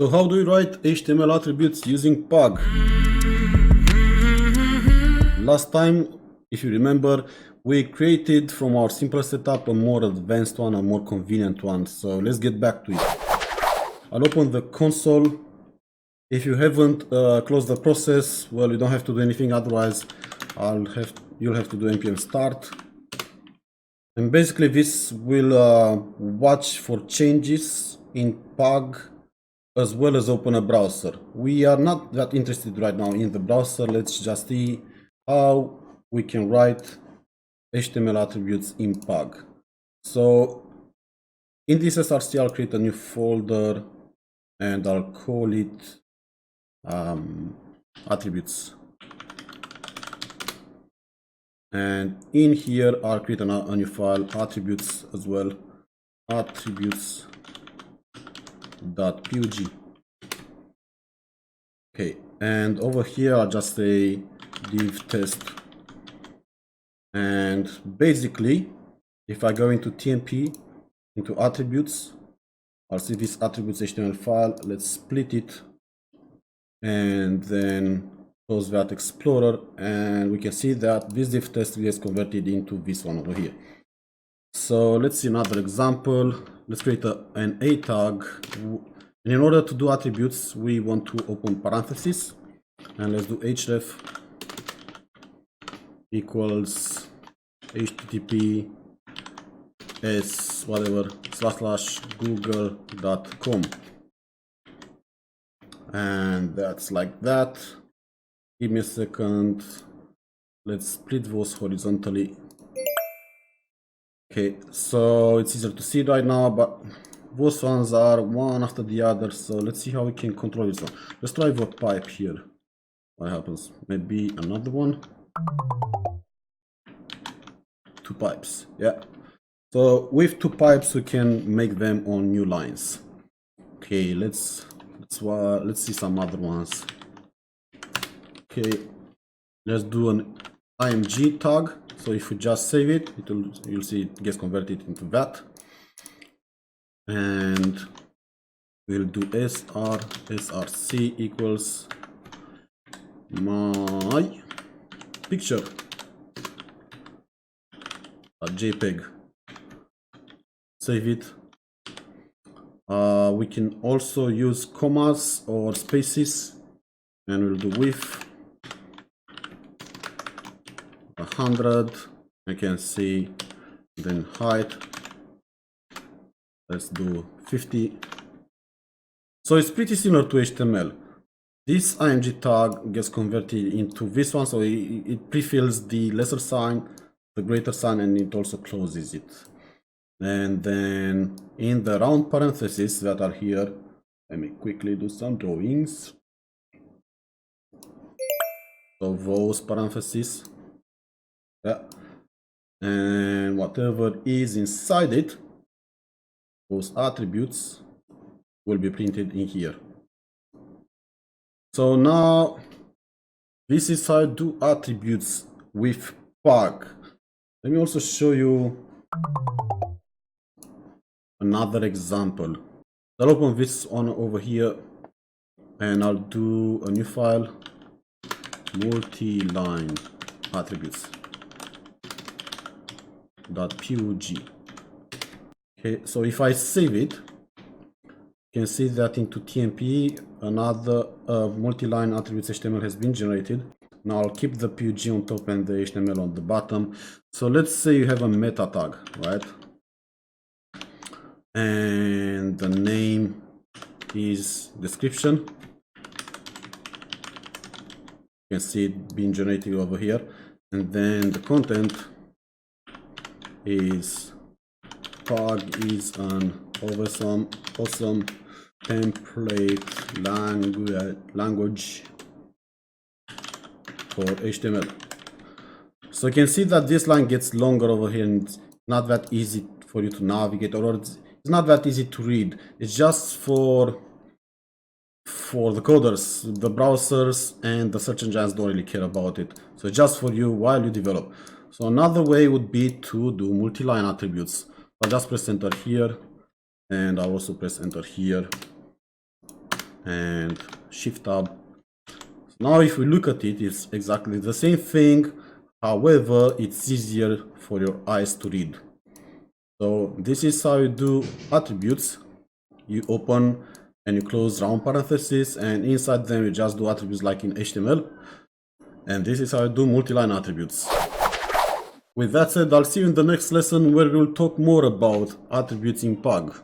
So how do you write HTML attributes using Pug? Last time, if you remember, we created from our simple setup a more advanced one, a more convenient one. So let's get back to it. I'll open the console. If you haven't closed the process, well, you don't have to do anything. Otherwise, you'll have to do npm start. And basically this will watch for changes in Pug as well as open a browser. We are not that interested right now in the browser. Let's just see how we can write HTML attributes in Pug. So in this SRC, I'll create a new folder and I'll call it attributes. And in here, I'll create a new file, attributes as well, attributes.pug. Okay, and over here, I'll just say div test. And basically, if I go into TMP, into attributes, I'll see this attributes HTML file. Let's split it and then close that Explorer, and we can see that this div test is converted into this one over here. So let's see another example. Let's create an A tag. And in order to do attributes, we want to open parentheses, and let's do href equals https whatever /google.com, and that's like that. Give me a second. Let's split those horizontally. Okay, so it's easier to see right now, but those ones are one after the other. So let's see how we can control this one. Let's try the pipe here. What happens? Maybe another one. 2 pipes. Yeah. So with 2 pipes, we can make them on new lines. Okay, let's see some other ones. Okay, let's do an img tag. So if you just save it, you'll see it gets converted into that. And we'll do src equals my picture .jpg. Save it. We can also use commas or spaces, and we'll do width 100. I can see, then height, let's do 50. So it's pretty similar to HTML. This img tag gets converted into this one, so it pre-fills the lesser sign, the greater sign, and it also closes it. And then in the round parentheses that are here, let me quickly do some drawings. So those parentheses, yeah, and whatever is inside it, those attributes will be printed in here. So now this is how I do attributes with Pug. Let me also show you another example. I'll open this one over here, and I'll do a new file, multi-line attributes.pug. Okay, so if I save it, you can see that into TMP, another multi-line attributes HTML has been generated. Now I'll keep the PUG on top and the HTML on the bottom. So let's say you have a meta tag, right? And the name is description. You can see it being generated over here. And then the content is Pug is an awesome template language for HTML. So you can see that this line gets longer over here, and it's not that easy for you to navigate, or it's not that easy to read. It's just for the coders. The browsers and the search engines don't really care about it. So it's just for you while you develop. So another way would be to do multi-line attributes. I'll just press enter here, and I'll also press enter here. and Shift Tab. Now if we look at it, it's exactly the same thing. However, it's easier for your eyes to read. So this is how you do attributes. You open and you close round parentheses, and inside them you just do attributes like in HTML. And this is how you do multi-line attributes. With that said, I'll see you in the next lesson where we'll talk more about attributes in Pug.